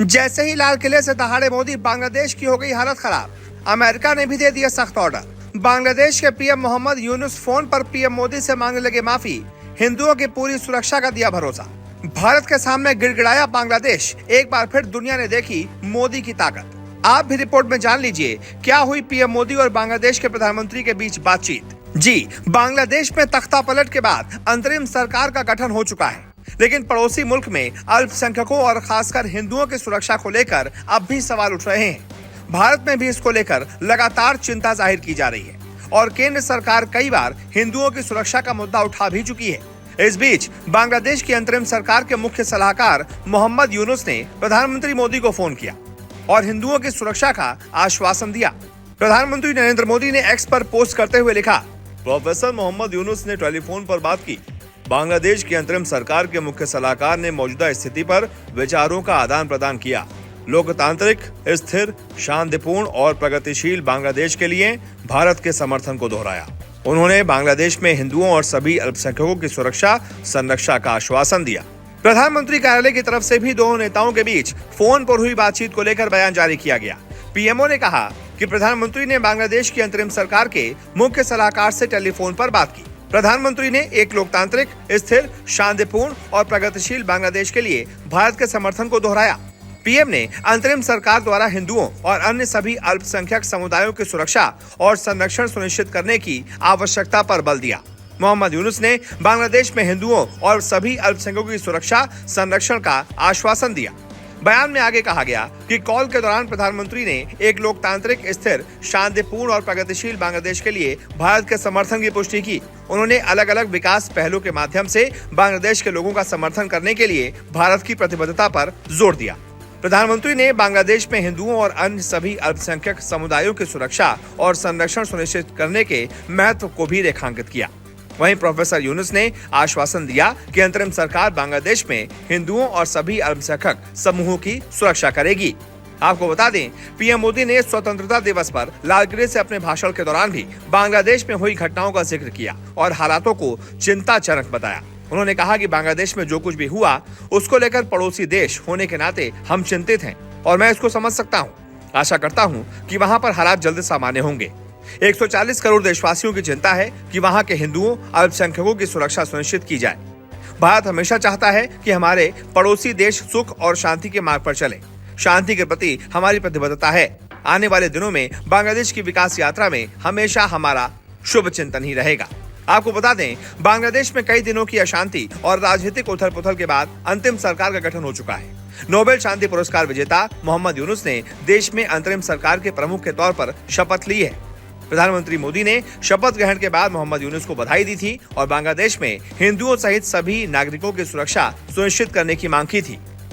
जैसे ही लाल किले से दहाड़े मोदी, बांग्लादेश की हो गई हालत खराब। अमेरिका ने भी दे दिया सख्त ऑर्डर। बांग्लादेश के पीएम मोहम्मद यूनुस फोन पर पीएम मोदी से मांगने लगे माफी। हिंदुओं की पूरी सुरक्षा का दिया भरोसा। भारत के सामने गिड़गिड़ाया बांग्लादेश। एक बार फिर दुनिया ने देखी मोदी की ताकत। आप भी रिपोर्ट में जान लीजिए क्या हुई पीएम मोदी और बांग्लादेश के प्रधानमंत्री के बीच बातचीत। जी, बांग्लादेश में तख्ता पलट के बाद अंतरिम सरकार का गठन हो चुका है, लेकिन पड़ोसी मुल्क में अल्पसंख्यकों और खासकर हिंदुओं की सुरक्षा को लेकर अब भी सवाल उठ रहे हैं। भारत में भी इसको लेकर लगातार चिंता जाहिर की जा रही है और केंद्र सरकार कई बार हिंदुओं की सुरक्षा का मुद्दा उठा भी चुकी है। इस बीच बांग्लादेश की अंतरिम सरकार के मुख्य सलाहकार मोहम्मद यूनुस ने प्रधानमंत्री मोदी को फोन किया और हिंदुओं की सुरक्षा का आश्वासन दिया। प्रधानमंत्री नरेंद्र मोदी ने एक्स पर पोस्ट करते हुए लिखा, प्रोफेसर मोहम्मद यूनुस ने टेलीफोन पर बात की। बांग्लादेश की अंतरिम सरकार के मुख्य सलाहकार ने मौजूदा स्थिति पर विचारों का आदान प्रदान किया। लोकतांत्रिक, स्थिर, शांतिपूर्ण और प्रगतिशील बांग्लादेश के लिए भारत के समर्थन को दोहराया। उन्होंने बांग्लादेश में हिंदुओं और सभी अल्पसंख्यकों की सुरक्षा संरक्षा का आश्वासन दिया। प्रधानमंत्री कार्यालय की तरफ से भी दोनों नेताओं के बीच फोन पर हुई बातचीत को लेकर बयान जारी किया गया। पीएमओ ने कहा कि प्रधानमंत्री ने बांग्लादेश की अंतरिम सरकार के मुख्य सलाहकार से टेलीफोन पर बात की। प्रधानमंत्री ने एक लोकतांत्रिक, स्थिर, शांतिपूर्ण और प्रगतिशील बांग्लादेश के लिए भारत के समर्थन को दोहराया। पीएम ने अंतरिम सरकार द्वारा हिंदुओं और अन्य सभी अल्पसंख्यक समुदायों की सुरक्षा और संरक्षण सुनिश्चित करने की आवश्यकता पर बल दिया। मोहम्मद यूनुस ने बांग्लादेश में हिंदुओं और सभी अल्पसंख्यकों की सुरक्षा संरक्षण का आश्वासन दिया। बयान में आगे कहा गया कि कॉल के दौरान प्रधानमंत्री ने एक लोकतांत्रिक, स्थिर, शांतिपूर्ण और प्रगतिशील बांग्लादेश के लिए भारत के समर्थन की पुष्टि की। उन्होंने अलग अलग विकास पहलों के माध्यम से बांग्लादेश के लोगों का समर्थन करने के लिए भारत की प्रतिबद्धता पर जोर दिया। प्रधानमंत्री ने बांग्लादेश में हिंदुओं और अन्य सभी अल्पसंख्यक समुदायों की सुरक्षा और संरक्षण सुनिश्चित करने के महत्व को भी रेखांकित किया। वहीं प्रोफेसर यूनुस ने आश्वासन दिया कि अंतरिम सरकार बांग्लादेश में हिंदुओं और सभी अल्पसंख्यक समूहों की सुरक्षा करेगी। आपको बता दें, पीएम मोदी ने स्वतंत्रता दिवस पर लाल किले से अपने भाषण के दौरान भी बांग्लादेश में हुई घटनाओं का जिक्र किया और हालातों को चिंताजनक बताया। उन्होंने कहा कि बांग्लादेश में जो कुछ भी हुआ उसको लेकर पड़ोसी देश होने के नाते हम चिंतित हैं और मैं इसको समझ सकता हूँ। आशा करता हूँ कि वहाँ पर हालात जल्द सामान्य होंगे। 140 करोड़ देशवासियों की चिंता है कि वहाँ के हिंदुओं, अल्पसंख्यकों की सुरक्षा सुनिश्चित की जाए। भारत हमेशा चाहता है कि हमारे पड़ोसी देश सुख और शांति के मार्ग पर चले। शांति के प्रति हमारी प्रतिबद्धता है। आने वाले दिनों में बांग्लादेश की विकास यात्रा में हमेशा हमारा शुभ चिंतन ही रहेगा। आपको बता दें, बांग्लादेश में कई दिनों की अशांति और राजनीतिक उथल पुथल के बाद अंतिम सरकार का गठन हो चुका है। नोबेल शांति पुरस्कार विजेता मोहम्मद यूनुस ने देश में अंतरिम सरकार के प्रमुख के तौर पर शपथ ली है। प्रधानमंत्री मोदी ने शपथ ग्रहण के बाद मोहम्मद यूनुस को बधाई दी थी और बांग्लादेश में हिंदुओं सहित सभी नागरिकों की सुरक्षा सुनिश्चित करने की मांग की थी।